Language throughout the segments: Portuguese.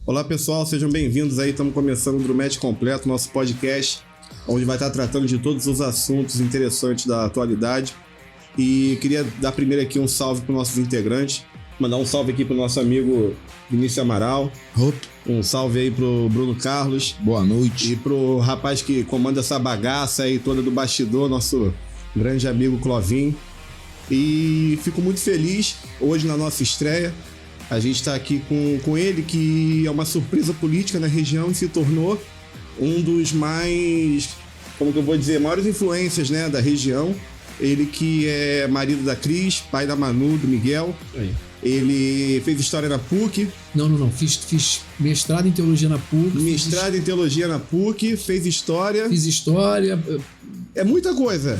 Olá pessoal, sejam bem-vindos aí, estamos começando o Drumete Completo, nosso podcast, onde vai estar tratando de todos os assuntos interessantes da atualidade. E queria dar primeiro aqui um salve para os nossos integrantes, mandar um salve aqui para o nosso amigo Vinícius Amaral, um salve aí pro Bruno Carlos, boa noite, e pro rapaz que comanda essa bagaça aí toda do bastidor, nosso grande amigo Clovinho. E fico muito feliz hoje na nossa estreia. A gente está aqui com ele, que é uma surpresa política na região e se tornou um dos mais, como que eu vou dizer, maiores influências, né, da região. Ele que é marido da Cris, pai da Manu, do Miguel. Aí. Ele fez história na PUC. Não. Fiz mestrado em teologia na PUC. Mestrado em teologia na PUC, fez história. Fiz história. É muita coisa.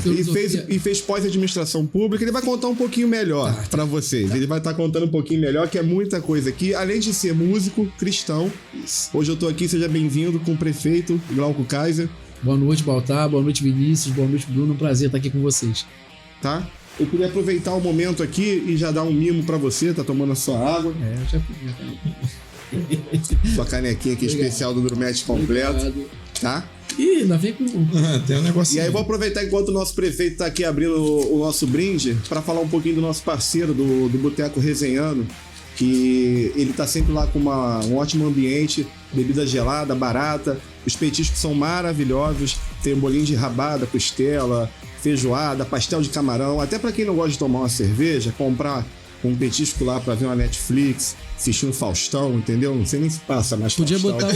E fez pós-administração pública. Ele vai contar um pouquinho melhor pra vocês. Ele vai estar contando um pouquinho melhor, que é muita coisa aqui. Além de ser músico, cristão. Hoje eu tô aqui, seja bem-vindo com o prefeito Glauco Kaiser. Boa noite, Baltar. Boa noite, Vinícius. Boa noite, Bruno. Um prazer estar aqui com vocês. Tá? Eu queria aproveitar o momento aqui e já dar um mimo pra você. Tá tomando a sua água. Já Sua canequinha aqui especial do Drumete Completo. Obrigado. Tá? Ih, ainda vem com... tem um negocinho. E aí eu vou aproveitar enquanto o nosso prefeito tá aqui abrindo o nosso brinde para falar um pouquinho do nosso parceiro do Boteco Resenhando, que ele tá sempre lá com um ótimo ambiente, bebida gelada, barata, os petiscos são maravilhosos, tem bolinho de rabada, costela, feijoada, pastel de camarão, até para quem não gosta de tomar uma cerveja, comprar um petisco lá pra ver uma Netflix, assistir um Faustão, entendeu? Não sei nem se passa mais Podia Faustão.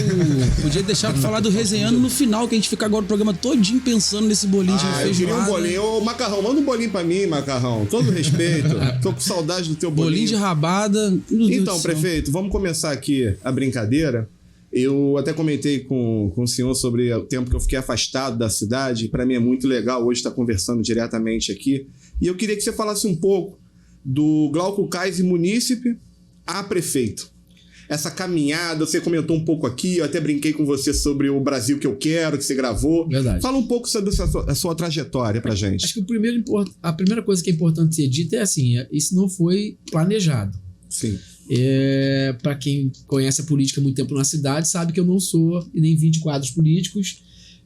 Podia deixar pra falar do Resenhando no final, que a gente fica agora o programa todinho pensando nesse bolinho de Eu feijoada. queria um bolinho. Ô, Macarrão, manda um bolinho pra mim, Macarrão. Todo respeito. Tô com saudade do teu bolinho. Bolinho de rabada. Meu Deus Então, do céu. prefeito, vamos começar aqui a brincadeira. Eu até comentei com o senhor sobre o tempo que eu fiquei afastado da cidade. Para mim é muito legal hoje estar conversando diretamente aqui. E eu queria que você falasse um pouco do Glauco Kaiser munícipe a prefeito. Essa caminhada, você comentou um pouco aqui, eu até brinquei com você sobre o Brasil que eu quero, que você gravou. Verdade. Fala um pouco sobre a sua trajetória pra gente. Acho que a primeira coisa que é importante ser dita é assim, isso não foi planejado. Sim. Para quem conhece a política há muito tempo na cidade, sabe que eu não sou e nem vim de quadros políticos.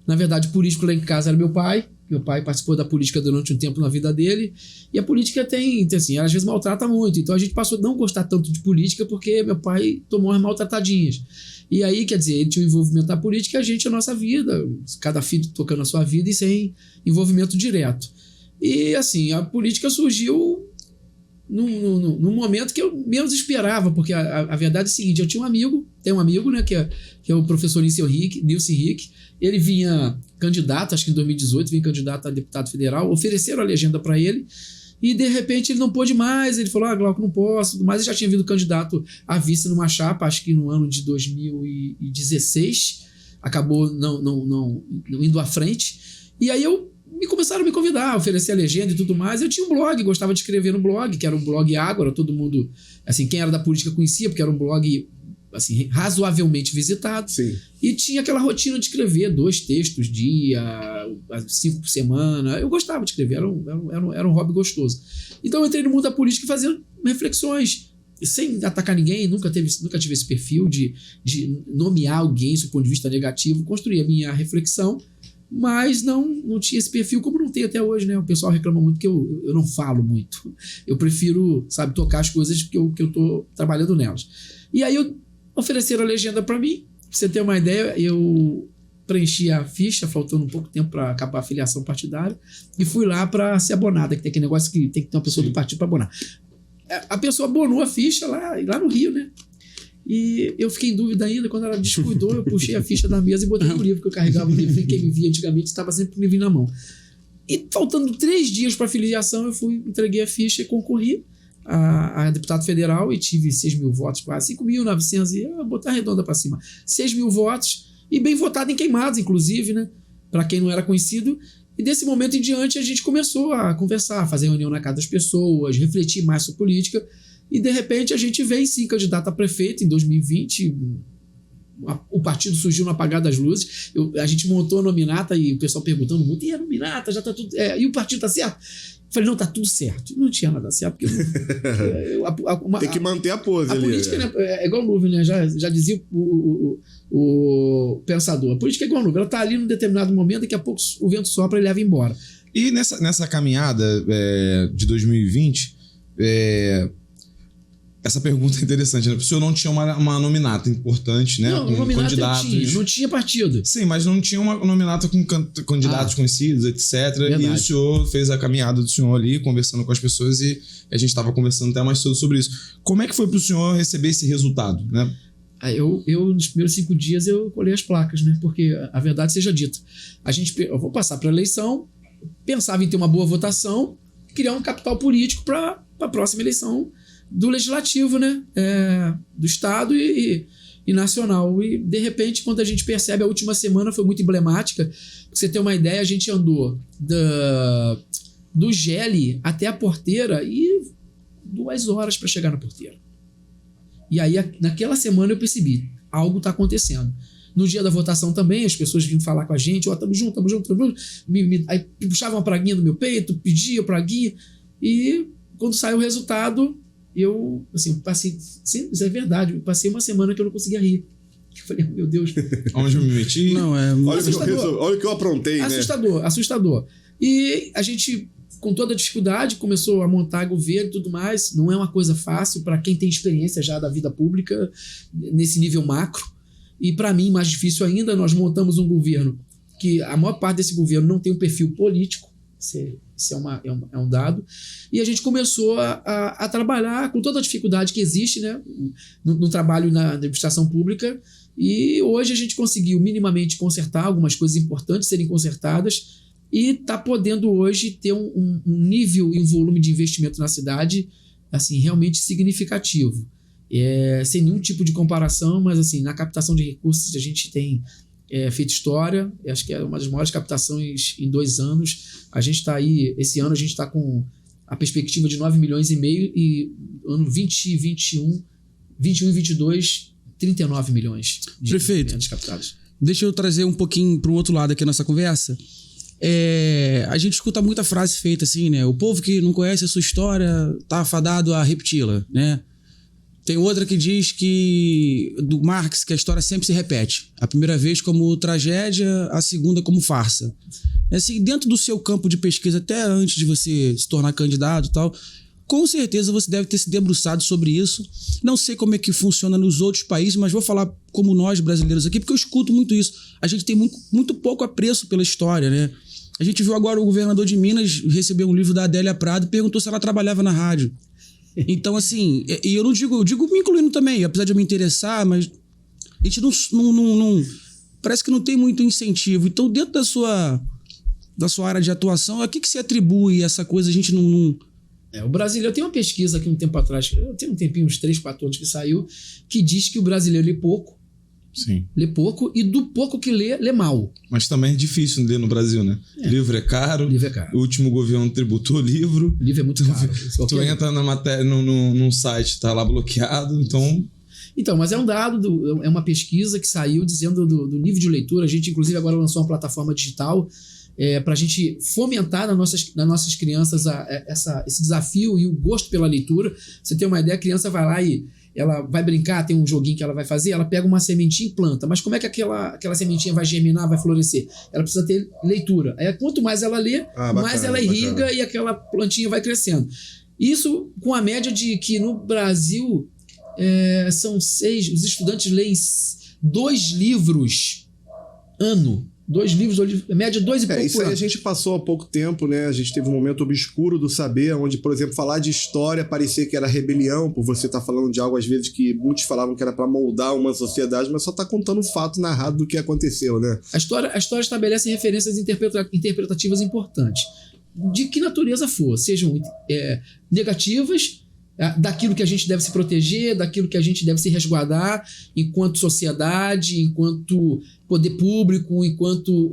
Na verdade, o político lá em casa era meu pai. Meu pai participou da política durante um tempo na vida dele. E a política tem assim, ela às vezes maltrata muito. Então a gente passou a não gostar tanto de política porque meu pai tomou umas maltratadinhas. E aí, quer dizer, ele tinha um envolvimento na política e a gente, a nossa vida, cada filho tocando a sua vida e sem envolvimento direto. E assim, a política surgiu num momento que eu menos esperava, porque a verdade é a seguinte, eu tinha tenho um amigo, né, que é o professor Nilson Henrique. Ele vinha candidato, acho que em 2018, vinha candidato a deputado federal, ofereceram a legenda para ele, e de repente ele não pôde mais, ele falou, Glauco, não posso, mas ele já tinha vindo candidato a vice numa chapa, acho que no ano de 2016, acabou não indo à frente, e aí começaram a me convidar, a oferecer a legenda e tudo mais. Eu tinha um blog, gostava de escrever no blog, que era um blog Ágora, todo mundo, assim, quem era da política conhecia, porque era um blog, assim, razoavelmente visitado. Sim. E tinha aquela rotina de escrever 2 textos dia, 5 por semana. Eu gostava de escrever, era um hobby gostoso. Então eu entrei no mundo da política fazendo reflexões, sem atacar ninguém, nunca tive esse perfil de nomear alguém do ponto de vista negativo, construí a minha reflexão, mas não tinha esse perfil, como não tem até hoje, né? O pessoal reclama muito que eu não falo muito. Eu prefiro, sabe, tocar as coisas que eu tô trabalhando nelas. E aí ofereceram a legenda para mim. Pra você ter uma ideia, eu preenchi a ficha, faltando um pouco tempo para acabar a filiação partidária, e fui lá para ser abonada, que tem aquele negócio que tem que ter uma pessoa do partido para abonar. A pessoa abonou a ficha lá no Rio, né? E eu fiquei em dúvida ainda, quando ela descuidou, eu puxei a ficha da mesa e botei no livro, que eu carregava o livro, quem me via antigamente estava sempre com o livro na mão. E faltando 3 dias para a filiação, eu entreguei a ficha e concorri a deputado federal e tive 6 mil votos, quase 5.900, e eu vou botar redonda para cima, 6 mil votos, e bem votado em Queimados, inclusive, né? Para quem não era conhecido. E desse momento em diante a gente começou a conversar, fazer reunião na casa das pessoas, refletir mais sobre política. E de repente a gente veio sim candidato a prefeito em 2020, o partido surgiu no apagar das luzes. A gente montou a nominata e o pessoal perguntando muito, e a nominata, já tá tudo... e o partido tá certo? Eu falei, não, tá tudo certo. Não tinha nada certo, porque... Tem que manter a pose a ali. política, né, é igual nuvem, né? Já dizia o pensador. A política é igual nuvem. Ela tá ali num determinado momento, daqui a pouco o vento sopra e leva embora. E nessa caminhada de 2020, essa pergunta é interessante, né? O senhor não tinha uma nominata importante, né? Não, com nominata candidatos. não tinha partido. Sim, mas não tinha uma nominata com candidatos conhecidos, etc. Verdade. E o senhor fez a caminhada do senhor ali, conversando com as pessoas, e a gente estava conversando até mais sobre isso. Como é que foi para o senhor receber esse resultado, né? Eu, nos primeiros 5 dias, eu colhei as placas, né? Porque a verdade seja dita. Eu vou passar para a eleição, pensava em ter uma boa votação, criar um capital político para a próxima eleição do legislativo, né? Do estado e nacional. E, de repente, quando a gente percebe, a última semana foi muito emblemática. Pra você ter uma ideia, a gente andou do GELE até a porteira e 2 horas para chegar na porteira. E aí, naquela semana, eu percebi, algo está acontecendo. No dia da votação também, as pessoas vinham falar com a gente, estamos juntos. Aí puxavam uma praguinha no meu peito, pediam praguinha. E quando saiu o resultado, eu passei, isso é verdade, eu passei uma semana que eu não conseguia rir. Eu falei, meu Deus. Onde eu me meti? Não, olha o que eu aprontei, assustador. E a gente, com toda a dificuldade, começou a montar governo e tudo mais. Não é uma coisa fácil para quem tem experiência já da vida pública, nesse nível macro. E para mim, mais difícil ainda, nós montamos um governo que a maior parte desse governo não tem um perfil político. Isso é um dado. E a gente começou a trabalhar com toda a dificuldade que existe, né, no trabalho na administração pública. E hoje a gente conseguiu minimamente consertar algumas coisas importantes serem consertadas e está podendo hoje ter um nível e um volume de investimento na cidade assim, realmente significativo. Sem nenhum tipo de comparação, mas assim, na captação de recursos a gente tem feito história. Acho que é uma das maiores captações em 2 anos. A gente está aí, esse ano a gente está com a perspectiva de 9,5 milhões e ano 2021 e 22, 39 milhões de Prefeito, captados. Deixa eu trazer um pouquinho para um outro lado aqui a nossa conversa. A gente escuta muita frase feita assim, né? O povo que não conhece a sua história tá afadado a repeti-la, né? Tem outra que diz que, do Marx, que a história sempre se repete. A primeira vez como tragédia, a segunda como farsa. Assim, dentro do seu campo de pesquisa, até antes de você se tornar candidato e tal, com certeza você deve ter se debruçado sobre isso. Não sei como é que funciona nos outros países, mas vou falar como nós brasileiros aqui, porque eu escuto muito isso. A gente tem muito pouco apreço pela história, né? A gente viu agora o governador de Minas receber um livro da Adélia Prado e perguntou se ela trabalhava na rádio. Então, assim, e eu não digo, me incluindo também, apesar de eu me interessar, mas a gente não parece que não tem muito incentivo. Então, dentro da sua área de atuação, a que se atribui essa coisa? A gente não... O brasileiro, tem uma pesquisa aqui um tempo atrás, tem um tempinho, uns 3, 4 anos que saiu, que diz que o brasileiro lê pouco. Sim. Lê pouco, e do pouco que lê mal. Mas também é difícil ler no Brasil, né? Livro é caro. O último governo tributou livro. Livro é muito caro. Tu entra na matéria, num site, tá lá bloqueado, Então, mas é um dado, é uma pesquisa que saiu dizendo do nível de leitura. A gente, inclusive, agora lançou uma plataforma digital para a gente fomentar nas nossas crianças esse desafio e o gosto pela leitura. Você tem uma ideia, a criança vai lá e ela vai brincar, tem um joguinho que ela vai fazer, ela pega uma sementinha e planta. Mas como é que aquela sementinha vai germinar, vai florescer? Ela precisa ter leitura. Aí, quanto mais ela lê, mais ela irriga e aquela plantinha vai crescendo. Isso com a média de que no Brasil são 6, os estudantes leem 2 livros ano. 2 livros, média 2 e pouco. Isso aí a gente passou há pouco tempo, né? A gente teve um momento obscuro do saber, onde, por exemplo, falar de história parecia que era rebelião, por você estar falando de algo, às vezes, que muitos falavam que era para moldar uma sociedade, mas só está contando o fato narrado do que aconteceu, né? A história estabelece referências interpretativas importantes, de que natureza for, sejam negativas, daquilo que a gente deve se proteger, daquilo que a gente deve se resguardar enquanto sociedade, enquanto poder público, enquanto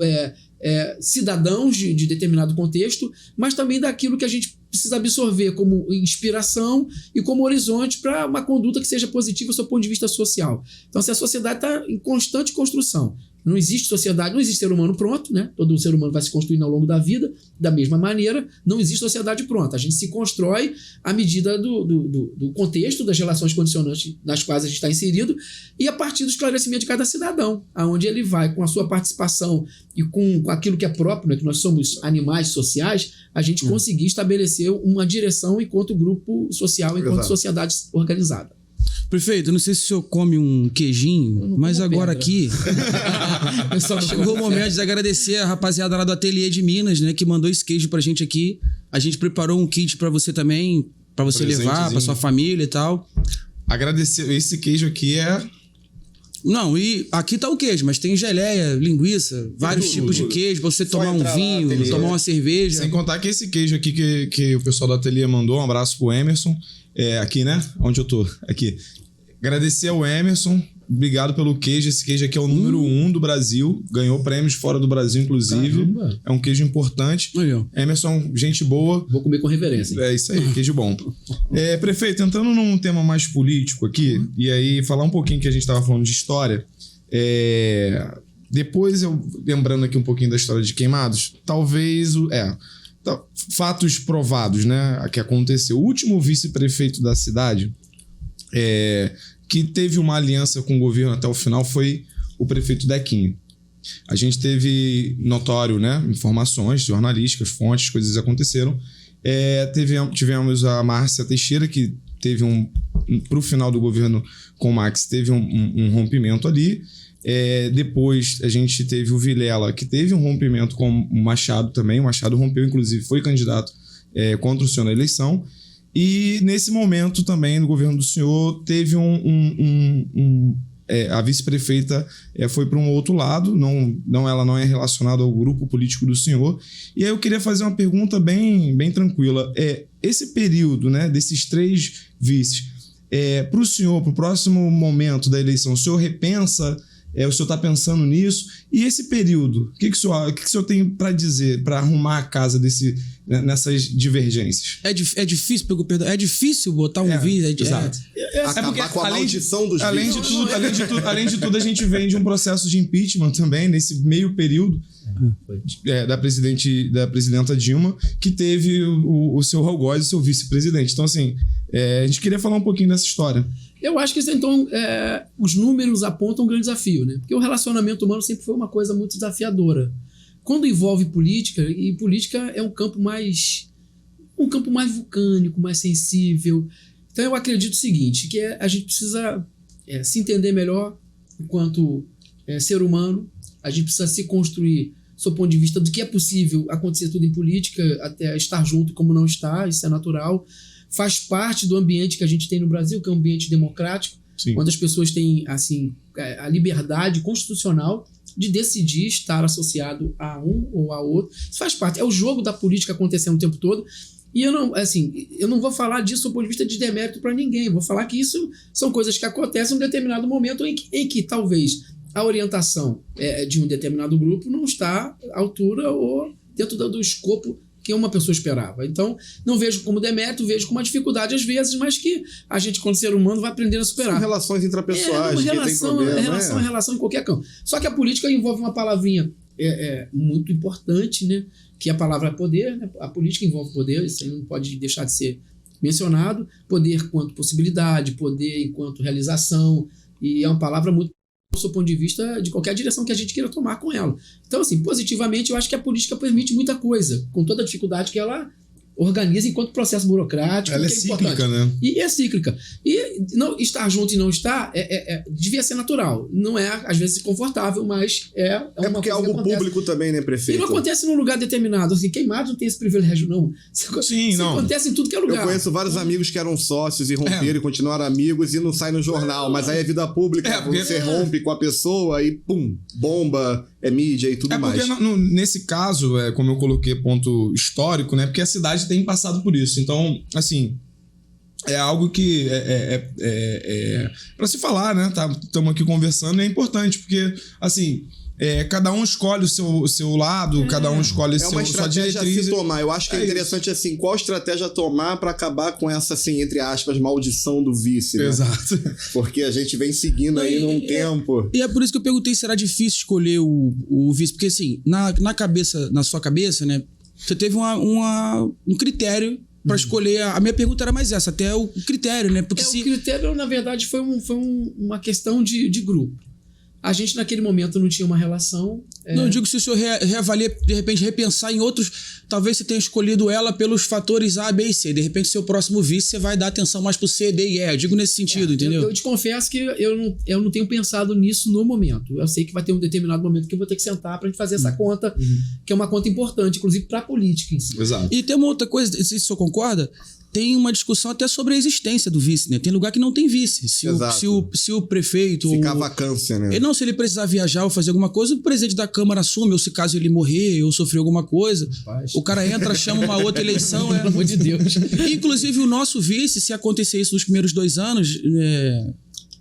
cidadãos de determinado contexto, mas também daquilo que a gente precisa absorver como inspiração e como horizonte para uma conduta que seja positiva do seu ponto de vista social. Então, se a sociedade está em constante construção, não existe sociedade, não existe ser humano pronto, né? Todo ser humano vai se construindo ao longo da vida, da mesma maneira, não existe sociedade pronta. A gente se constrói à medida do contexto, das relações condicionantes nas quais a gente está inserido e a partir do esclarecimento de cada cidadão, aonde ele vai, com a sua participação e com aquilo que é próprio, né? Que nós somos animais sociais, a gente conseguir estabelecer uma direção enquanto grupo social, enquanto sociedade organizada. Prefeito, eu não sei se o senhor come um queijinho, mas agora aqui chegou o momento de agradecer a rapaziada lá do Ateliê de Minas, né, que mandou esse queijo pra gente aqui. A gente preparou um kit pra você também, pra você levar pra sua família e tal. Agradecer, esse queijo aqui Não, e aqui tá o queijo, mas tem geleia, linguiça, vários tipos de queijo pra você tomar um vinho, tomar uma cerveja. Sem contar que esse queijo aqui que o pessoal do Ateliê mandou, um abraço pro Emerson. Aqui, né? Onde eu tô? Aqui. Agradecer ao Emerson. Obrigado pelo queijo. Esse queijo aqui é o número 1 do Brasil. Ganhou prêmios fora do Brasil, inclusive. Caramba. É um queijo importante. Emerson, gente boa. Vou comer com reverência. É isso aí, queijo bom. Prefeito, entrando num tema mais político aqui, e aí falar um pouquinho que a gente estava falando de história. Depois, eu lembrando aqui um pouquinho da história de Queimados, talvez fatos provados, né? Que aconteceu. O último vice-prefeito da cidade que teve uma aliança com o governo até o final foi o prefeito Dequinho. A gente teve notório, né? Informações jornalísticas, fontes, coisas aconteceram. Tivemos a Márcia Teixeira, que teve pro final do governo com o Max, teve um rompimento ali. Depois a gente teve o Vilela, que teve um rompimento com o Machado também. O Machado rompeu, inclusive foi candidato contra o senhor na eleição. E nesse momento também no governo do senhor teve a vice-prefeita foi para um outro lado, ela não é relacionada ao grupo político do senhor. E aí eu queria fazer uma pergunta bem, bem tranquila. Esse período, né, desses 3 vices, para o senhor, para o próximo momento da eleição, o senhor repensa? O senhor está pensando nisso? E esse período, o que o senhor tem para dizer, para arrumar a casa nessas divergências? É difícil, perdão, é difícil botar um vídeo. Exato. Acabar com a maldição dos vídeos. Além de tudo, a gente vem de um processo de impeachment também, nesse meio período da presidenta Dilma, que teve o seu algoz, o seu vice-presidente. Então, assim, a gente queria falar um pouquinho dessa história. Eu acho que então os números apontam um grande desafio, né? Porque o relacionamento humano sempre foi uma coisa muito desafiadora. Quando envolve política, e política é um campo mais vulcânico, mais sensível. Então eu acredito o seguinte, que a gente precisa se entender melhor enquanto ser humano, a gente precisa se construir do ponto de vista do que é possível acontecer tudo em política, até estar junto como não está, isso é natural. Faz parte do ambiente que a gente tem no Brasil, que é um ambiente democrático, Sim. onde as pessoas têm assim, a liberdade constitucional de decidir estar associado a um ou a outro. Isso faz parte. É o jogo da política acontecendo o tempo todo. E eu não vou falar disso do ponto de vista de demérito para ninguém. Vou falar que isso são coisas que acontecem em um determinado momento em que talvez a orientação de um determinado grupo não está à altura ou dentro do escopo que uma pessoa esperava. Então, não vejo como demérito, vejo como uma dificuldade às vezes, mas que a gente, quando ser humano, vai aprendendo a superar. São relações intrapessoais, relação em qualquer campo. Só que a política envolve uma palavrinha muito importante, né? Que a palavra é poder, né? A política envolve poder, isso aí não pode deixar de ser mencionado. Poder enquanto possibilidade, poder enquanto realização, e é uma palavra muito do seu ponto de vista de qualquer direção que a gente queira tomar com ela. Então, assim, positivamente, eu acho que a política permite muita coisa, com toda a dificuldade que ela organiza enquanto processo burocrático. Ela é cíclica, né? E é cíclica. E não, estar junto e não estar devia ser natural. Não é, às vezes, confortável, mas é uma porque é coisa algo público também, né, prefeito? E não acontece num lugar determinado. Assim, Queimados não tem esse privilégio, não. Isso acontece em tudo que é lugar. Eu conheço vários amigos que eram sócios e romperam e continuaram amigos e não sai no jornal. Mas aí é vida pública, você rompe com a pessoa e pum, bomba, mídia e tudo mais. Porque nesse caso, como eu coloquei ponto histórico, né? Porque a cidade tem passado por isso. Então, assim, é algo que para se falar, né? Estamos aqui conversando, é importante, porque, assim, cada um escolhe o seu lado, cada um escolhe uma sua estratégia diretriz. a se tomar. Eu acho que é interessante, assim, qual estratégia tomar para acabar com essa, assim, entre aspas, maldição do vice, né? Exato. Porque a gente vem seguindo aí num tempo. E é por isso que eu perguntei se era difícil escolher o vice, porque assim, na sua cabeça, né, você teve um critério para escolher. A minha pergunta era mais essa, até o critério, né? Porque O critério, na verdade, foi uma questão de grupo. A gente, naquele momento, não tinha uma relação. Não, eu digo se o senhor reavalia, de repente, repensar em outros. Talvez você tenha escolhido ela pelos fatores A, B e C. De repente, seu próximo vice, você vai dar atenção mais pro C, D e E. Eu digo nesse sentido, entendeu? Eu te confesso que eu não tenho pensado nisso no momento. Eu sei que vai ter um determinado momento que eu vou ter que sentar pra gente fazer essa conta, que é uma conta importante, inclusive pra política em si. Exato. E tem uma outra coisa, não sei se o senhor concorda, tem uma discussão até sobre a existência do vice, né? Tem lugar que não tem vice. Se o prefeito... Ficar vacância, né? Não, se ele precisar viajar ou fazer alguma coisa, o presidente da Câmara assume, ou se caso ele morrer ou sofrer alguma coisa, Rapaz. o cara entra, chama uma outra eleição. Pelo amor de Deus. Inclusive, o nosso vice, se acontecer isso nos primeiros 2 anos,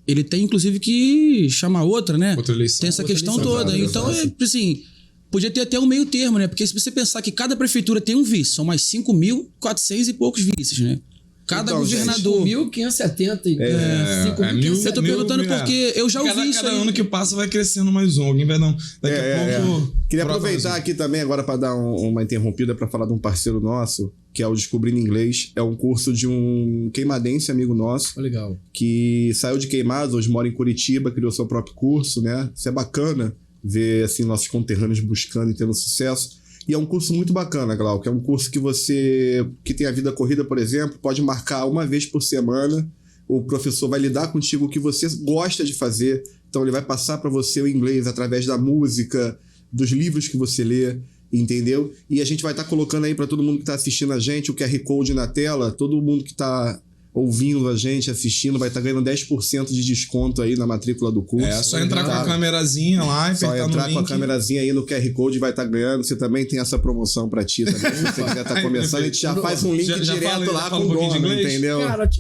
ele tem, inclusive, que chamar outra, né? Outra eleição. Tem essa Outra questão eleição, toda. claro, Então, assim... Podia ter até um meio termo, né? Porque se você pensar que cada prefeitura tem um vice, são mais 5.400 e poucos vices, né? Cada Então, governador. 1.570 e 5.570. Eu tô perguntando porque eu já ouvi isso Cada aí. ano que passa vai crescendo mais um. Alguém vai dar daqui a pouco... Queria prova aproveitar mais um. aqui também agora para dar uma interrompida para falar de um parceiro nosso, que é o Descobrindo Inglês. É um curso de um queimadense amigo nosso, Legal. que saiu de Queimados, hoje mora em Curitiba, criou seu próprio curso, né? Isso é bacana, ver assim nossos conterrâneos buscando e tendo sucesso. E é um curso muito bacana, Glauco. É um curso que você, que tem a vida corrida, por exemplo, pode marcar uma vez por semana. O professor vai lidar contigo o que você gosta de fazer. Então ele vai passar para você o inglês através da música, dos livros que você lê, entendeu? E a gente vai estar colocando aí para todo mundo que está assistindo a gente o QR Code na tela. Todo mundo que está ouvindo a gente, assistindo, vai estar ganhando 10% de desconto aí na matrícula do curso. É só entrar com a câmerazinha lá e Só apertar entrar no link. com a câmerazinha aí no QR Code vai estar ganhando. Você também tem essa promoção pra ti também. Se você quiser estar começando, a gente já faz um link Já direto fala- lá já com fala o um pouquinho de dono, inglês? entendeu? Cara,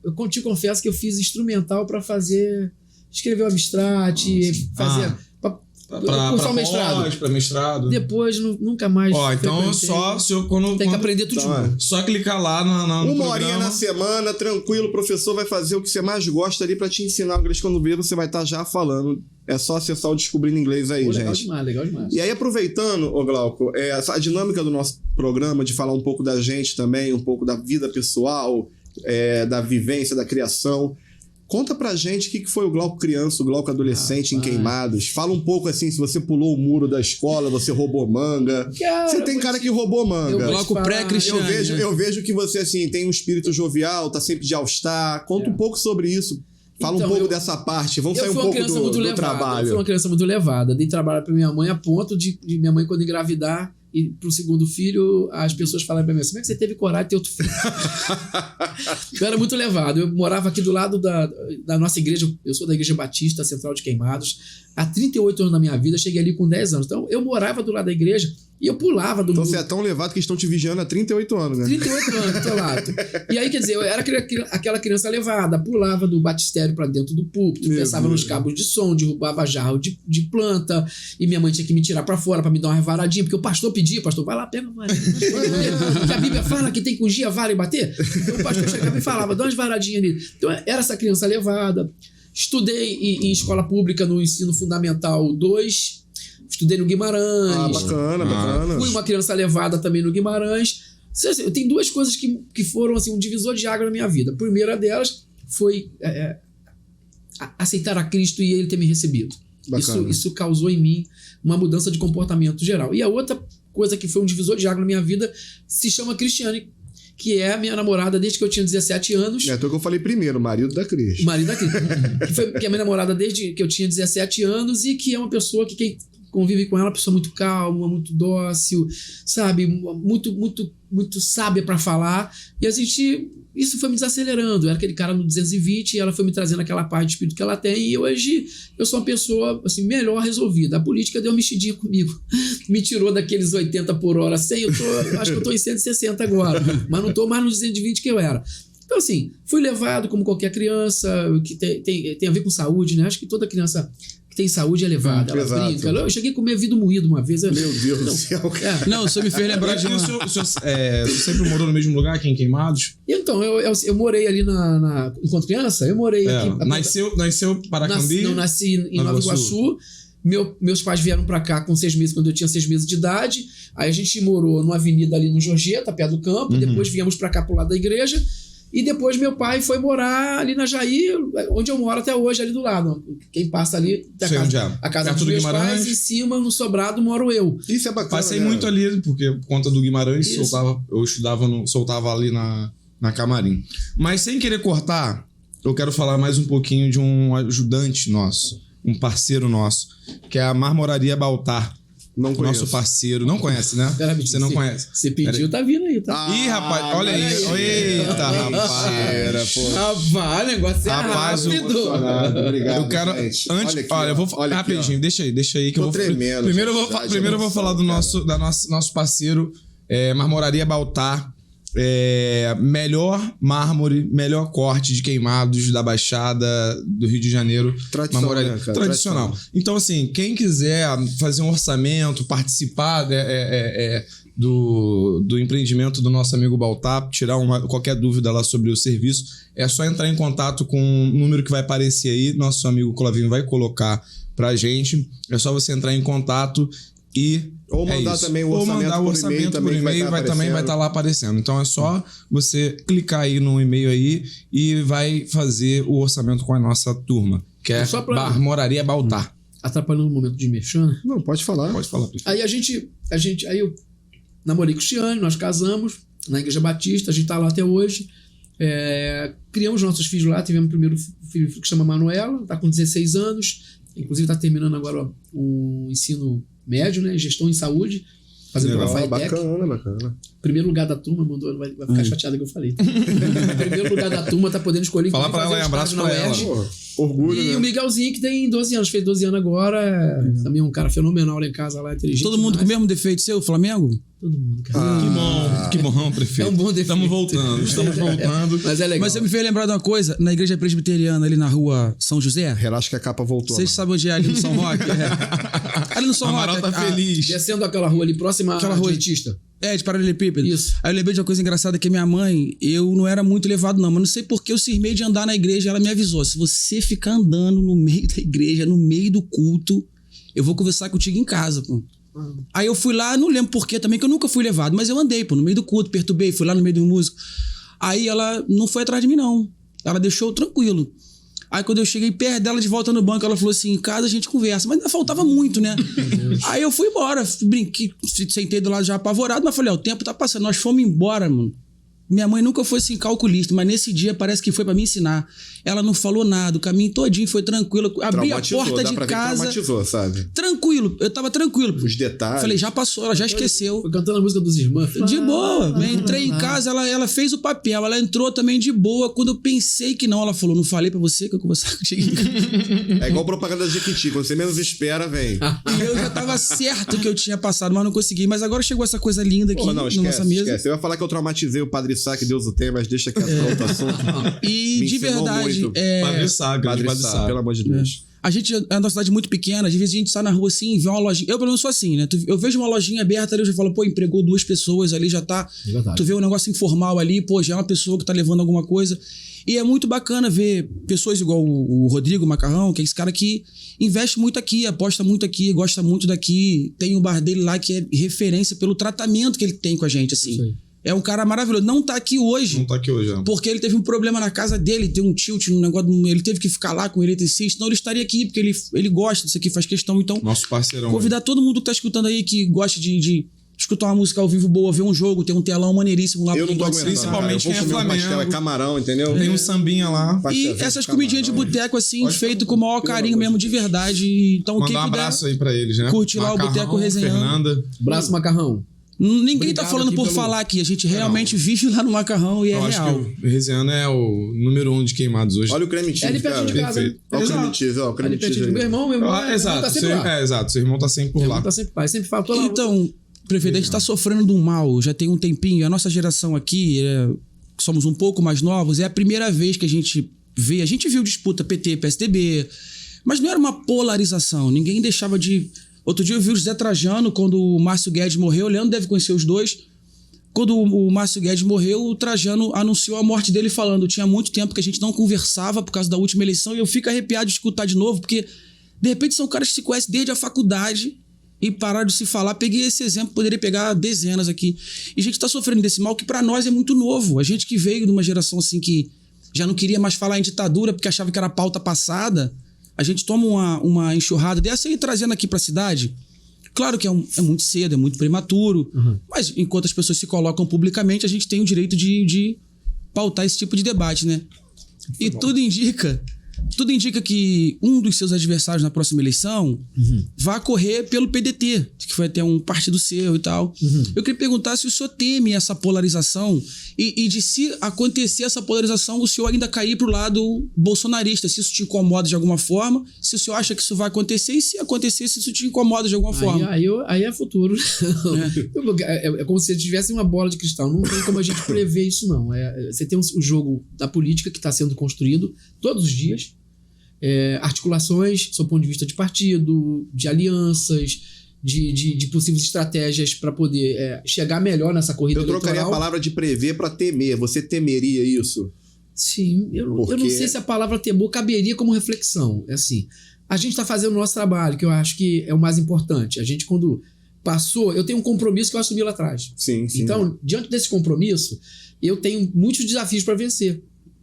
eu te confesso que eu fiz instrumental pra fazer... Escrever o abstract, fazer... Pra cursar o mestrado. pós, pra mestrado. Depois, nunca mais... Ó, então frequentei. só se eu quando Tem que aprender tudo de novo. só clicar lá no Uma horinha programa. na semana, tranquilo, o professor vai fazer o que você mais gosta ali pra te ensinar o inglês. Quando ver, você vai estar já falando. É só acessar o Descobrindo Inglês aí, Pô, gente. legal demais. E aí, aproveitando, ô Glauco, a dinâmica do nosso programa de falar um pouco da gente também, um pouco da vida pessoal, da vivência, da criação. Conta pra gente o que foi o Glauco criança, o Glauco adolescente em Queimados. Fala um pouco assim, se você pulou o muro da escola, você roubou manga. Cara, Você tem cara que roubou manga. Glauco pré-cristiano. Eu vejo que você assim tem um espírito jovial, tá sempre de all-star. Conta um pouco sobre isso. Fala Então, um pouco dessa parte. Vamos sair um fui uma pouco criança muito do levada. Eu trabalho. fui uma criança muito levada. Dei trabalho pra minha mãe a ponto de minha mãe, quando engravidar e pro segundo filho, as pessoas falaram pra mim assim: como é que você teve coragem de ter outro filho? Eu era muito levado. Eu morava aqui do lado da nossa igreja. Eu sou da Igreja Batista Central de Queimados. Há 38 anos da minha vida, cheguei ali com 10 anos. Então, eu morava do lado da igreja e eu pulava do Então muro. você é tão levado que estão te vigiando há 38 anos, né? 38 anos, tô lá. E aí, quer dizer, eu era aquela criança levada, pulava do batistério pra dentro do púlpito, Meu pensava Deus. nos cabos de som, derrubava jarro de planta, e minha mãe tinha que me tirar pra fora pra me dar uma varadinha, porque o pastor pedia, pastor, vai lá, pega uma varadinha. Que a Bíblia fala que tem que ungir a vara e bater. Então o pastor chegava e falava, dá umas varadinhas ali. Então era essa criança levada. Estudei em escola pública no ensino fundamental 2, estudei no Guimarães. Ah, bacana. Fui uma criança levada também no Guimarães. Eu tenho duas coisas que foram assim, um divisor de água na minha vida. A primeira delas foi aceitar a Cristo e Ele ter me recebido. Isso causou em mim uma mudança de comportamento geral. E a outra coisa que foi um divisor de água na minha vida se chama Cristiane, que é a minha namorada desde que eu tinha 17 anos. É, então que eu falei primeiro, marido da Cris. Marido da Cris. que é minha namorada desde que eu tinha 17 anos e que é uma pessoa que quem convive com ela é uma pessoa muito calma, muito dócil, sabe? Muito sábia para falar. E a gente... Isso foi me desacelerando. Eu era aquele cara no 220 e ela foi me trazendo aquela paz de espírito que ela tem. E hoje eu sou uma pessoa assim, melhor resolvida. A política deu uma mexidinha comigo. Me tirou daqueles 80 por hora 100. Acho que eu tô em 160 agora. Mas não tô mais nos 220 que eu era. Então, assim, fui levado como qualquer criança, que tem a ver com saúde, né? Acho que toda criança que tem saúde é levada, ela exato. brinca. Eu cheguei a comer vidro moído uma vez. Meu Deus do céu. Não, você me fez lembrar de O uma... senhor sempre morou no mesmo lugar aqui em Queimados? Então, eu morei ali enquanto criança, eu morei aqui. Nasceu Paracambi? Nasci em Nova Iguaçu. Meus pais vieram pra cá com 6 meses, quando eu tinha 6 meses de idade. Aí a gente morou numa avenida ali no Jorgeta, perto do campo. Depois viemos pra cá pro lado da igreja. E depois meu pai foi morar ali na Jaí, onde eu moro até hoje, ali do lado. Quem passa ali, a casa dos meus pais, em cima, no sobrado, moro eu. Isso é bacana. Passei né? muito ali, porque por conta do Guimarães, eu soltava ali na Camarim. Mas sem querer cortar, eu quero falar mais um pouquinho de um ajudante nosso, um parceiro nosso, que é a Marmoraria Baltar. Não conheço. Nosso parceiro. Não conhece, né? Você não conhece. Você pediu, tá vindo aí, tá? Ih, rapaz, olha aí. Eita, rapaz. Rapaz, o negócio é rápido. Obrigado, Eu quero. gente. Antes, olha, eu vou. Rapidinho, deixa aí que eu vou. Tremendo. Primeiro eu vou falar do nosso parceiro, Marmoraria Baltar. Melhor mármore, melhor corte de Queimados da Baixada do Rio de Janeiro. Tradicional, né, cara? Tradicional. Então, assim, quem quiser fazer um orçamento, participar do empreendimento do nosso amigo Baltar, tirar qualquer dúvida lá sobre o serviço, é só entrar em contato com o número que vai aparecer aí. Nosso amigo Colavinho vai colocar pra gente. É só você entrar em contato e... Ou mandar também o orçamento por e-mail, também vai estar lá aparecendo. Então é só você clicar aí no e-mail aí e vai fazer o orçamento com a nossa turma, que é Marmoraria Baltar. Atrapalhando o momento de mexer. Não, pode falar. Pode falar. Aí aí eu namorei com o Cristiane, nós casamos na Igreja Batista, a gente tá lá até hoje. Criamos nossos filhos lá, tivemos o primeiro filho que chama Manuela, tá com 16 anos, inclusive tá terminando agora o ensino médio, né? Gestão em saúde, fazendo a FATEC. Bacana. Primeiro lugar da turma, mandou, vai ficar chateada que eu falei. Primeiro lugar da turma, tá podendo escolher. Fala pra ela, abraço pra ela. Orgulho, e né? o Miguelzinho, que tem 12 anos, fez 12 anos agora, também um cara fenomenal lá em casa, lá, inteligente. Todo mundo com o mesmo defeito seu, Flamengo? Todo mundo, cara. Que bom, prefeito. É um bom defeito. Estamos voltando. Mas é legal. Mas você me fez lembrar de uma coisa, na igreja presbiteriana ali na rua São José. Relaxa que a capa voltou. Vocês sabem onde é ali no São Roque? Ali no São Roque. Amaral tá feliz. Descendo aquela rua ali, próxima Aquela rua Adventista. De paralelepípedo. Isso. Aí eu lembrei de uma coisa engraçada, que minha mãe, eu não era muito levado não, mas não sei porque eu cismei de andar na igreja, ela me avisou, se você ficar andando no meio da igreja, no meio do culto, eu vou conversar contigo em casa, pô. Aí eu fui lá, não lembro porquê também, que eu nunca fui levado, mas eu andei, pô, no meio do culto, perturbei, fui lá no meio do músico. Aí ela não foi atrás de mim, não. Ela deixou tranquilo. Aí quando eu cheguei perto dela de volta no banco, ela falou assim, em casa a gente conversa. Mas ainda faltava muito, né? Aí eu fui embora, brinquei, sentei do lado já apavorado, mas falei, o tempo tá passando, nós fomos embora, mano. Minha mãe nunca foi assim calculista, mas nesse dia parece que foi pra me ensinar. Ela não falou nada, o caminho todinho foi tranquilo. Abri a porta de casa. Traumatizou, sabe? Tranquilo, eu tava tranquilo. Os detalhes. Falei, já passou, ela já esqueceu. Foi cantando a música dos irmãos. De boa. Entrei em casa, ela fez o papel, ela entrou também de boa. Quando eu pensei que não, ela falou, não falei pra você que eu conversava contigo em casa. É igual propaganda da Jequiti, quando você menos espera, vem. E eu já tava certo que eu tinha passado, mas não consegui. Mas agora chegou essa coisa linda aqui na nossa mesa. Esquece. Eu ia falar que eu traumatizei o Padre Sá, que Deus o tem, mas deixa quieto pra outro assunto. E Me de ensinou verdade, muito. Padre Sá, Padre Sá, pelo amor de Deus. a gente é uma cidade muito pequena, às vezes a gente sai na rua assim e vê uma lojinha. Eu, pelo menos, sou assim, né? Eu vejo uma lojinha aberta ali, eu já falo, pô, empregou 2 pessoas ali, já tá. Verdade. Tu vê um negócio informal ali, pô, já é uma pessoa que tá levando alguma coisa. E é muito bacana ver pessoas igual o Rodrigo Macarrão, que é esse cara que investe muito aqui, aposta muito aqui, gosta muito daqui. Tem o bar dele lá que é referência pelo tratamento que ele tem com a gente, assim. Isso aí. É um cara maravilhoso. Não tá aqui hoje. Não tá aqui hoje, não. Porque ele teve um problema na casa dele, tem um tilt, um negócio, ele teve que ficar lá com o eletricista, então ele estaria aqui, porque ele gosta disso aqui, faz questão. Então, Nosso parceirão. convidar todo mundo que tá escutando aí, que gosta de escutar uma música ao vivo boa, ver um jogo, tem um telão maneiríssimo lá. Eu não tô aguentando. Principalmente cara. Eu vou quem é comer um pastel, Flamengo. é camarão, entendeu? Tem um sambinha lá. E Pastelzinho essas de comidinhas de camarão. boteco, assim, Pode feito com o maior carinho mesmo, de verdade. Então, Mandar quem um puder, abraço aí pra eles, né? curte lá o Boteco Resenhando. Fernanda. Braço Macarrão. Ninguém Obrigado tá falando aqui por pelo- falar aqui, a gente realmente vive lá no Macarrão e é Eu acho real. que o Resenhando é o número 1 de queimados hoje. Olha o creme É cheese, ali cara. pertinho de casa. perfeito. Olha o creme Exato. cheese, ó. O creme Ali cheese pertinho. aí. Meu irmão Exato. tá sempre lá. Exato. Seu irmão tá sempre por Meu lá. irmão tá sempre lá. Sempre fala, tô lá. Então, prefeito, a gente tá sofrendo de um mal, já tem um tempinho. A nossa geração aqui somos um pouco mais novos, é a primeira vez que a gente viu disputa PT, PSDB, mas não era uma polarização, ninguém deixava de... Outro dia eu vi o José Trajano, quando o Márcio Guedes morreu, o Leandro deve conhecer os dois. Quando o Márcio Guedes morreu, o Trajano anunciou a morte dele falando: tinha muito tempo que a gente não conversava por causa da última eleição, e eu fico arrepiado de escutar de novo, porque de repente são caras que se conhecem desde a faculdade e pararam de se falar. Peguei esse exemplo, poderia pegar dezenas aqui. E a gente tá sofrendo desse mal que pra nós é muito novo. A gente que veio de uma geração assim que já não queria mais falar em ditadura porque achava que era pauta passada, a gente toma uma enxurrada dessa e trazendo aqui pra cidade. Claro que é muito cedo, é muito prematuro, mas enquanto as pessoas se colocam publicamente, a gente tem o direito de pautar esse tipo de debate, né? E tudo indica que um dos seus adversários na próxima eleição vai correr pelo PDT, que vai ter um partido seu e tal. Eu queria perguntar se o senhor teme essa polarização e de se acontecer essa polarização, o senhor ainda cair pro lado bolsonarista, se isso te incomoda de alguma forma, se o senhor acha que isso vai acontecer e se acontecer, se isso te incomoda de alguma forma. Aí é futuro. É como se tivesse uma bola de cristal. Não tem como a gente prever isso, não. Você tem um jogo da política que está sendo construído todos os dias. Articulações, do ponto de vista de partido, de alianças, de possíveis estratégias para poder chegar melhor nessa corrida eleitoral. Eu trocaria a palavra de prever para temer. Você temeria isso? Sim, eu não sei se a palavra temor caberia como reflexão. É assim, a gente está fazendo o nosso trabalho, que eu acho que é o mais importante. A gente, quando passou, eu tenho um compromisso que eu assumi lá atrás. Sim. Então, diante desse compromisso, eu tenho muitos desafios para vencer.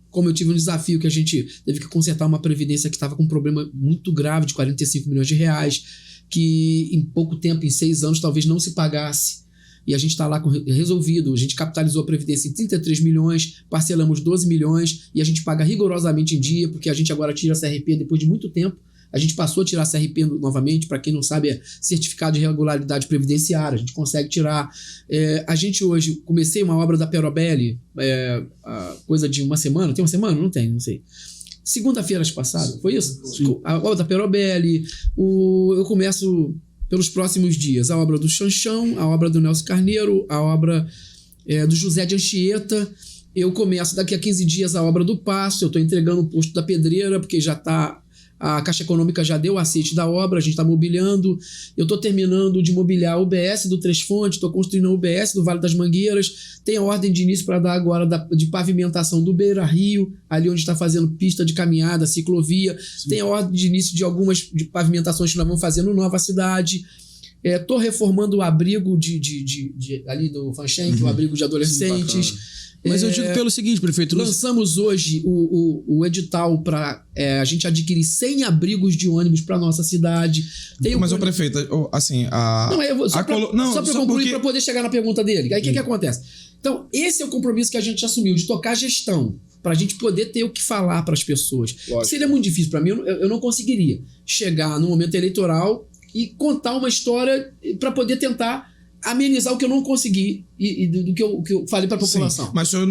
Como eu tive um desafio que a gente teve que consertar uma previdência que estava com um problema muito grave de 45 milhões de reais, que em pouco tempo, em 6 anos, talvez não se pagasse. E a gente está lá resolvido. A gente capitalizou a previdência em 33 milhões, parcelamos 12 milhões e a gente paga rigorosamente em dia, porque a gente agora tira a CRP depois de muito tempo. A gente passou a tirar a CRP novamente, para quem não sabe, é certificado de regularidade previdenciária. A gente consegue tirar. A gente hoje, comecei uma obra da Perobelli, coisa de uma semana. Tem uma semana? Não tem, não sei. Segunda-feira passada, foi isso? Sim. A obra da Perobelli. Eu começo pelos próximos dias a obra do Chanchão, a obra do Nelson Carneiro, a obra do José de Anchieta. Eu começo daqui a 15 dias a obra do Passo. Eu estou entregando o posto da Pedreira, porque já está... A Caixa Econômica já deu o aceite da obra, a gente está mobiliando. Eu estou terminando de mobiliar a UBS do Três Fontes, estou construindo a UBS do Vale das Mangueiras. Tem a ordem de início para dar agora de pavimentação do Beira Rio, ali onde está fazendo pista de caminhada, ciclovia. Sim. Tem a ordem de início de algumas de pavimentações que nós vamos fazer no Nova Cidade. Estou reformando o abrigo ali do Fanchen, que é o abrigo de adolescentes. Sim, mas eu digo pelo seguinte, prefeito... Lançamos hoje o edital para a gente adquirir 100 abrigos de ônibus para nossa cidade. Mas o prefeito, assim... Só para concluir, para poder chegar na pergunta dele. Aí o que acontece? Então, esse é o compromisso que a gente assumiu, de tocar a gestão, para a gente poder ter o que falar para as pessoas. Seria muito difícil para mim, eu não conseguiria chegar no momento eleitoral e contar uma história para poder tentar amenizar o que eu não consegui e do que eu falei para a população. Sim, mas o senhor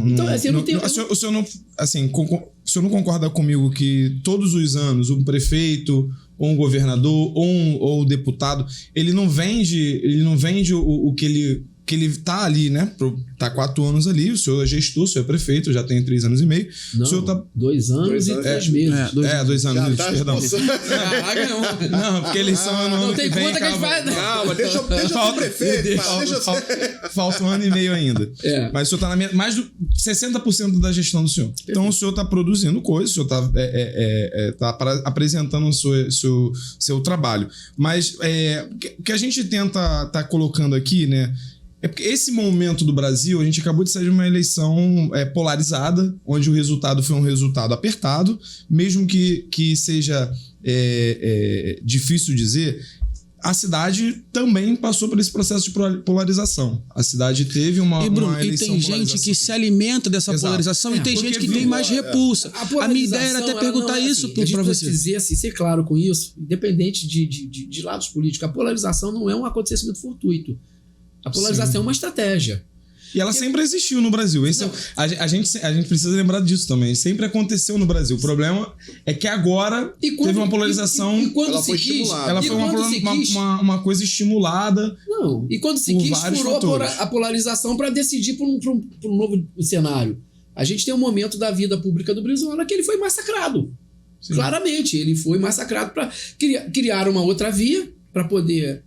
então, assim, eu não tenho... O senhor não, assim, o senhor não concorda comigo que todos os anos um prefeito ou um governador ou um deputado, ele não vende o que ele tá ali, né? Tá 4 anos ali, o senhor é gestor, o senhor é prefeito, já tem 3 anos e meio. Não, o senhor tá... 2 anos e 3 meses. 2 anos, perdão. Não, porque eles são não tem conta que a gente faz. Calma, deixa eu ser prefeito. Falta 1 ano e meio ainda. Mas o senhor tá mais de 60% da gestão do senhor. Então o senhor tá produzindo coisas, o senhor tá apresentando o seu trabalho. Mas o que a gente tenta tá colocando aqui, né? É porque esse momento do Brasil, a gente acabou de sair de uma eleição polarizada, onde o resultado foi um resultado apertado, mesmo que seja difícil dizer, a cidade também passou por esse processo de polarização. A cidade teve uma eleição. E tem gente que se alimenta dessa polarização e tem gente que tem mais repulsa. A minha ideia era até perguntar isso para você. A gente dizer, assim, ser claro com isso, independente de lados políticos, a polarização não é um acontecimento fortuito. A polarização é uma estratégia. E ela sempre existiu no Brasil. A gente precisa lembrar disso também. Sempre aconteceu no Brasil. O problema é que agora teve uma polarização. E quando ela se foi quis, estimulada. Ela foi uma coisa estimulada. Não, e quando se por quis, vários furou fatores. a polarização para decidir por um novo cenário. A gente tem um momento da vida pública do Brizola que ele foi massacrado. Sim. Claramente, ele foi massacrado para criar uma outra via para poder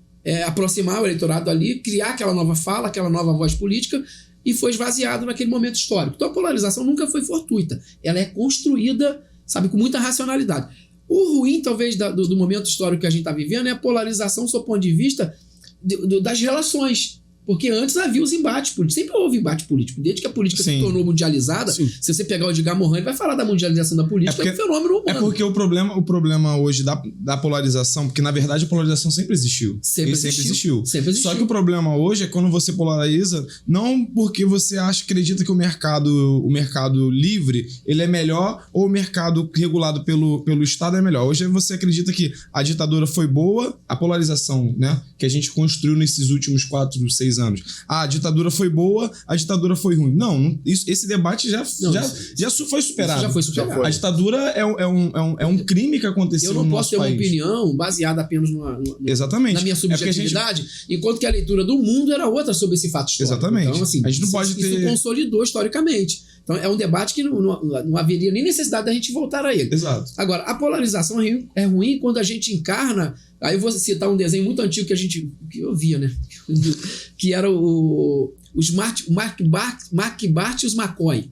aproximar o eleitorado ali, criar aquela nova fala, aquela nova voz política, e foi esvaziado naquele momento histórico. Então a polarização nunca foi fortuita. Ela é construída, sabe, com muita racionalidade. O ruim, talvez, do momento histórico que a gente está vivendo é a polarização do seu ponto de vista das relações. Porque antes havia os embates políticos. Sempre houve embate político. Desde que a política se tornou mundializada, se você pegar o Edgar Morin, ele vai falar da mundialização da política, é um fenômeno humano. É porque o problema hoje da polarização, porque na verdade a polarização sempre existiu. Sempre existiu. Só que o problema hoje é quando você polariza, não porque você acredita que o mercado livre ele é melhor ou o mercado regulado pelo Estado é melhor. Hoje você acredita que a ditadura foi boa, a polarização, né, que a gente construiu nesses últimos 4, 6 anos. A ditadura foi boa, a ditadura foi ruim. Não, esse debate já foi superado. Isso já foi superado. A ditadura é um crime que aconteceu no nosso país. Eu não posso ter uma opinião baseada apenas Exatamente. na minha subjetividade, enquanto que a leitura do mundo era outra sobre esse fato histórico. Exatamente. Então, assim, a gente não pode ter... Isso consolidou historicamente. Então, é um debate que não haveria nem necessidade da gente voltar a ele. Exato. Agora, a polarização é ruim quando a gente encarna... Aí eu vou citar um desenho muito antigo que eu via, né? Que era os Mark Bart e os McCoy.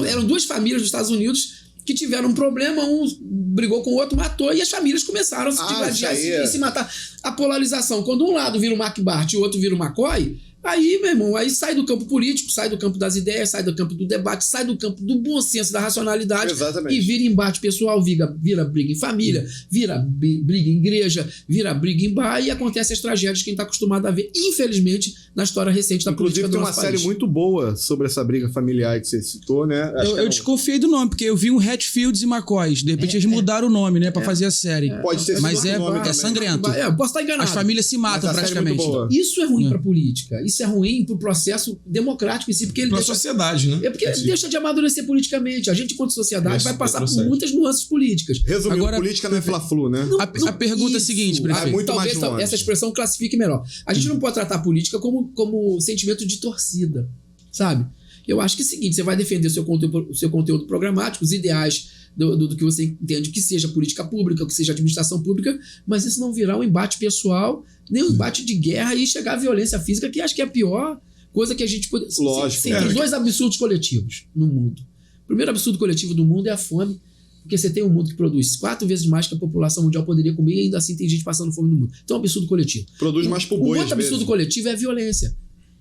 Eram duas famílias dos Estados Unidos que tiveram um problema, um brigou com o outro, matou, e as famílias começaram a se digladiar e se matar. A polarização, quando um lado vira o Mark Bart e o outro vira o McCoy, aí, meu irmão, aí sai do campo político, sai do campo das ideias, sai do campo do debate, sai do campo do bom senso, da racionalidade. Exatamente. E vira embate pessoal, vira briga em família, vira briga em igreja, vira briga em bar, e acontece as tragédias que a gente está acostumado a ver, infelizmente, na história recente da política do nosso país. Inclusive tem uma série muito boa sobre essa briga familiar que você citou, né? Eu desconfiei do nome, porque eu vi um Hatfields e McCoys. De repente eles mudaram o nome, né? Pra fazer a série. Pode ter sido Mas outro nome também. sangrento. Eu posso estar enganado. As famílias se matam Mas a série é muito praticamente. boa. Isso é ruim para a política. Isso é ruim para o processo democrático em si, porque ele Pra deixa... sociedade, né? É porque deixa de amadurecer politicamente. A gente, enquanto sociedade, vai passar por muitas nuances políticas. Resumindo, Agora, política não é Fla-Flu, né? A pergunta é a seguinte, prefeito. muito talvez mais longe. essa expressão classifique melhor. A gente não pode tratar a política como sentimento de torcida, sabe? Eu acho que é o seguinte, você vai defender o seu conteúdo programático, os ideais do que você entende que seja política pública, que seja administração pública, mas isso não virar um embate pessoal, nem um embate de guerra e chegar à violência física, que acho que é a pior coisa que a gente pode... Lógico. Tem dois absurdos coletivos no mundo. O primeiro absurdo coletivo do mundo é a fome, porque você tem um mundo que produz 4 vezes mais que a população mundial poderia comer, e ainda assim tem gente passando fome no mundo. Então é um absurdo coletivo. Produz mais pro O boi, outro às absurdo vezes. coletivo é a violência.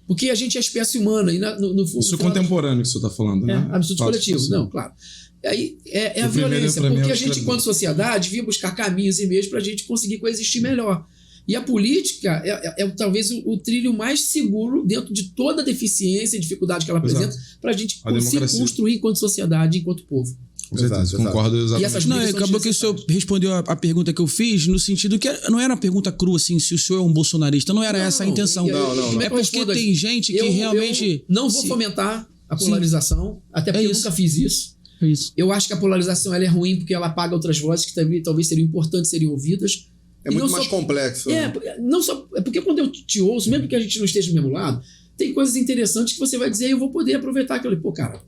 Porque a gente é espécie humana e no fundo... Isso contemporâneo que você está falando, né? Absurdo coletivo. Não, claro. Aí é a violência, porque a gente, enquanto sociedade, devia buscar caminhos e meios para a gente conseguir coexistir melhor. E a política é talvez o trilho mais seguro dentro de toda a deficiência e dificuldade que ela apresenta para a gente se construir enquanto sociedade, enquanto povo. Com certeza, concordo exatamente. Não, acabou que o senhor respondeu a pergunta que eu fiz no sentido que não era uma pergunta crua assim, se o senhor é um bolsonarista, não era essa a intenção. Não. É porque tem gente que realmente... Eu não vou fomentar a polarização, até porque eu nunca fiz isso. Isso. Eu acho que a polarização ela é ruim porque ela apaga outras vozes que talvez seriam importantes serem ouvidas. É muito mais complexo. Não só, é porque quando eu te ouço, mesmo que a gente não esteja do mesmo lado, tem coisas interessantes que você vai dizer e eu vou poder aproveitar aquilo. Pô, cara,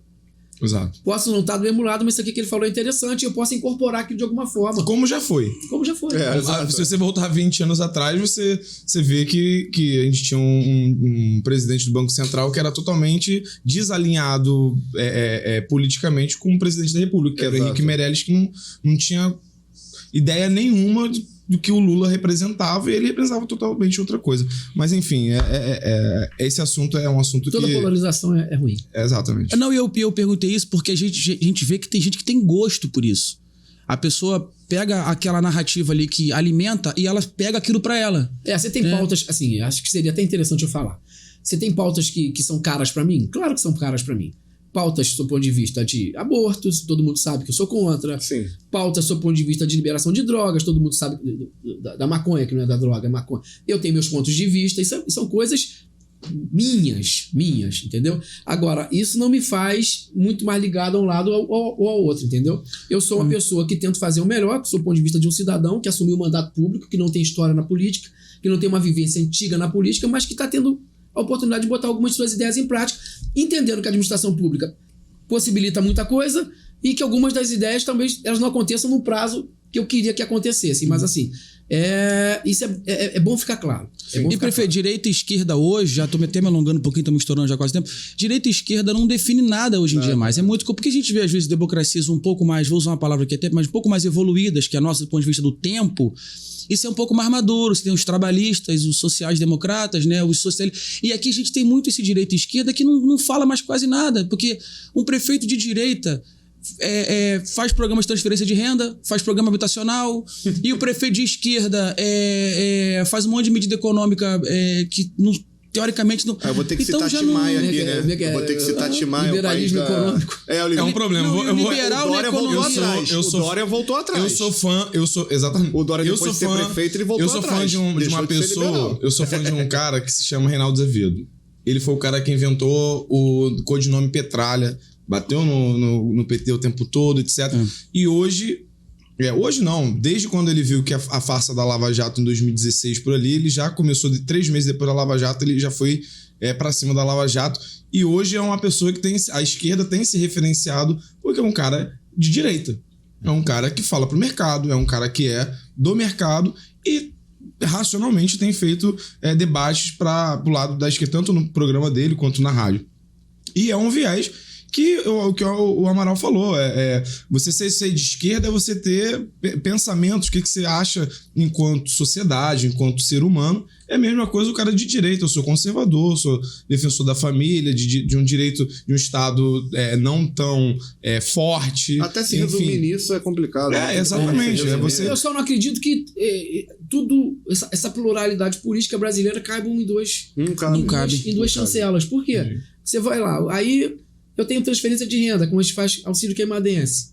Exato. posso não estar do mesmo lado, mas isso aqui que ele falou é interessante e eu posso incorporar aquilo de alguma forma. Como já foi. Se você voltar 20 anos atrás, você vê que a gente tinha um presidente do Banco Central que era totalmente desalinhado politicamente com o presidente da República, que era o Henrique Meirelles, que não tinha ideia nenhuma do que o Lula representava, e ele representava totalmente outra coisa. Mas, enfim, esse assunto é um assunto Toda polarização é ruim. Exatamente. Não, eu perguntei isso porque a gente vê que tem gente que tem gosto por isso. A pessoa pega aquela narrativa ali que alimenta e ela pega aquilo pra ela. Você tem pautas, assim, acho que seria até interessante eu falar. Você tem pautas que são caras pra mim? Claro que são caras pra mim. Pautas do ponto de vista de abortos, todo mundo sabe que eu sou contra. Sim. Pautas do ponto de vista de liberação de drogas, todo mundo sabe da maconha, que não é da droga, é maconha. Eu tenho meus pontos de vista, e são coisas minhas, entendeu? Agora, isso não me faz muito mais ligado a um lado ou ao outro, entendeu? Eu sou uma pessoa que tento fazer o melhor, do ponto de vista de um cidadão que assumiu o mandato público, que não tem história na política, que não tem uma vivência antiga na política, mas que está tendo a oportunidade de botar algumas de suas ideias em prática, entendendo que a administração pública possibilita muita coisa e que algumas das ideias talvez elas não aconteçam no prazo que eu queria que acontecesse. Mas assim, isso é bom ficar claro. E prefeito, direita e esquerda hoje, já tô até me alongando um pouquinho, estamos estourando já quase tempo. Direita e esquerda não define nada hoje em dia mais. É muito porque a gente vê às vezes democracias um pouco mais, vou usar uma palavra aqui até, mas um pouco mais evoluídas que a nossa do ponto de vista do tempo. Isso é um pouco mais maduro. Você tem os trabalhistas, os sociais-democratas, né, os socialistas. E aqui a gente tem muito esse direita e esquerda que não fala mais quase nada, porque um prefeito de direita faz programa de transferência de renda, faz programa habitacional, e o prefeito de esquerda faz um monte de medida econômica que teoricamente não. Eu vou ter que então, citar Tim Maia aqui, né? Eu vou ter que citar Tim Maia. Liberalismo econômico. É um problema. Liberal, o Dória voltou atrás. O Dória voltou atrás. Exatamente. O Dória depois de ser prefeito, ele voltou atrás. Eu sou fã de uma pessoa, eu sou fã de um cara que se chama Reinaldo Azevedo. Ele foi o cara que inventou o codinome Petralha, bateu no PT o tempo todo, etc. E hoje não, desde quando ele viu que a farsa da Lava Jato em 2016 por ali, ele já começou, 3 meses depois da Lava Jato, ele já foi pra cima da Lava Jato. E hoje é uma pessoa que a esquerda tem se referenciado porque é um cara de direita. É um cara que fala pro mercado, é um cara que é do mercado e racionalmente tem feito debates pro lado da esquerda, tanto no programa dele quanto na rádio. E é um viés que o Amaral falou, você ser de esquerda é você ter pensamentos, o que você acha enquanto sociedade, enquanto ser humano. É a mesma coisa o cara de direita, eu sou conservador, sou defensor da família, de um direito, de um Estado não tão forte. Até se resumir nisso é complicado. Exatamente. Eu só não acredito que essa pluralidade política brasileira caiba em duas chancelas. Por quê? Você vai lá, aí eu tenho transferência de renda, como a gente faz auxílio queimadense.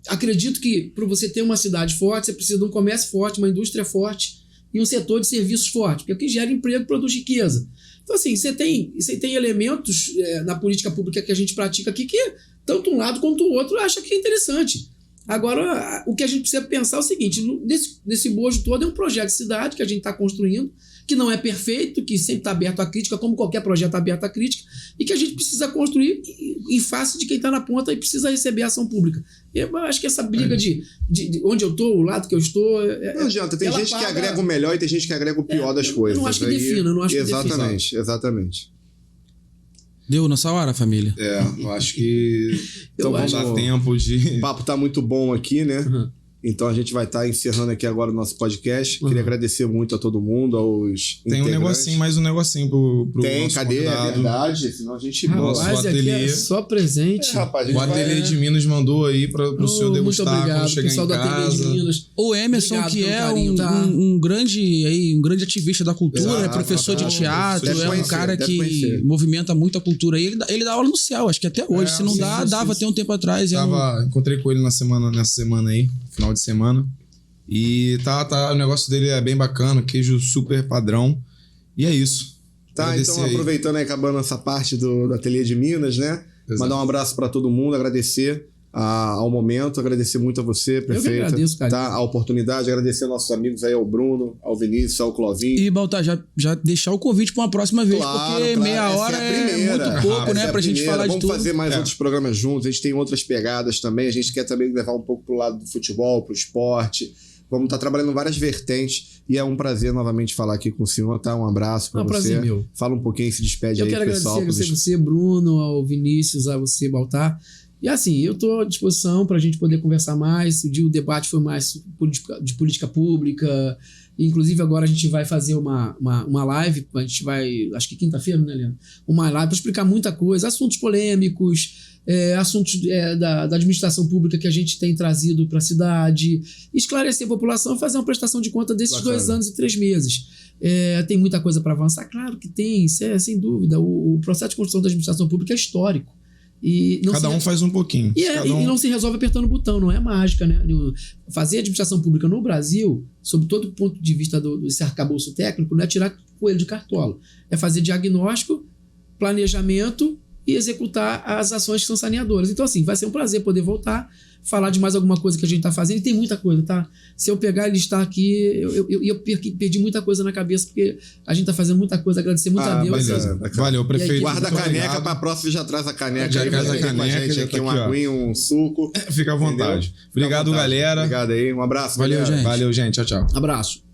Acredito que para você ter uma cidade forte, você precisa de um comércio forte, uma indústria forte e um setor de serviços forte, porque é o que gera emprego e produz riqueza. Então, assim, você tem elementos na política pública que a gente pratica aqui que tanto um lado quanto o outro acha que é interessante. Agora, o que a gente precisa pensar é o seguinte, nesse bojo todo é um projeto de cidade que a gente está construindo, que não é perfeito, que sempre está aberto à crítica, como qualquer projeto está aberto à crítica, e que a gente precisa construir em face de quem está na ponta e precisa receber a ação pública. Eu acho que essa briga de onde eu estou, o lado que eu estou... Não adianta, tem gente que agrega o melhor e tem gente que agrega o pior das coisas. Eu não acho que defina, eu não acho que defina. Exatamente. Deu nossa hora, família? Eu acho que então vamos dar tempo de... O papo tá muito bom aqui, né? Uhum. Então a gente vai estar encerrando aqui agora o nosso podcast. Queria agradecer muito a todo mundo, aos Tem mais um negocinho pro nosso cadê? Convidado. É verdade, senão a gente... Nosso ateliê. Só presente. Rapaz, o ateliê de Minas mandou aí pro senhor degustar quando chegar em casa. O Emerson, que é um grande ativista da cultura, é professor de teatro, é um cara que movimenta muito a cultura. E ele dá aula no céu, acho que até hoje. Se não dava até um tempo atrás. Encontrei com ele nessa semana aí, final de semana. E o negócio dele é bem bacana, queijo super padrão. E é isso. Então aproveitando aí, acabando essa parte do Ateliê de Minas, né? Exato. Mandar um abraço para todo mundo, agradecer ao momento, agradecer muito a você, prefeita. Eu que agradeço, cara. A oportunidade, agradecer aos nossos amigos aí, ao Bruno, ao Vinícius, ao Clovinho. E, Baltar, já deixar o convite para uma próxima vez, porque meia hora é muito pouco, né, pra gente falar de tudo. Vamos fazer mais outros programas juntos, a gente tem outras pegadas também, a gente quer também levar um pouco pro lado do futebol, pro esporte. Vamos estar trabalhando em várias vertentes e é um prazer novamente falar aqui com o senhor, tá? Um abraço para você. Prazer meu. Fala um pouquinho, se despede aí, pessoal. Eu quero agradecer a você, Bruno, ao Vinícius, a você, Baltar. E assim, eu estou à disposição para a gente poder conversar mais. O debate foi mais de política pública. Inclusive, agora a gente vai fazer uma live. A gente vai, acho que quinta-feira, né, Leandro? Uma live para explicar muita coisa, assuntos polêmicos, assuntos da administração pública que a gente tem trazido para a cidade, esclarecer a população e fazer uma prestação de conta desses 2 anos e 3 meses. Tem muita coisa para avançar? Claro que tem, sem dúvida. O processo de construção da administração pública é histórico. E não Cada um faz um pouquinho. E não se resolve apertando o botão, não é mágica, né? Fazer administração pública no Brasil, sob todo ponto de vista desse arcabouço técnico, não é tirar coelho de cartola. É fazer diagnóstico, planejamento e executar as ações que são saneadoras. Então, assim, vai ser um prazer poder voltar, falar de mais alguma coisa que a gente está fazendo. E tem muita coisa, tá? Se eu pegar e listar aqui, eu perdi muita coisa na cabeça, porque a gente está fazendo muita coisa, agradecer muito a Deus. Beleza. Valeu, prefeito. Guarda a caneca para a próxima, já traz a caneca. Já aí, traz a pra caneca, gente já aqui, tá um aqui, ó. aguinho, um suco. Fica à vontade. Entendeu? Obrigado, Fica à vontade. galera. Obrigado aí. Um abraço. Valeu, galera. gente. Valeu, gente. Tchau, tchau. Abraço.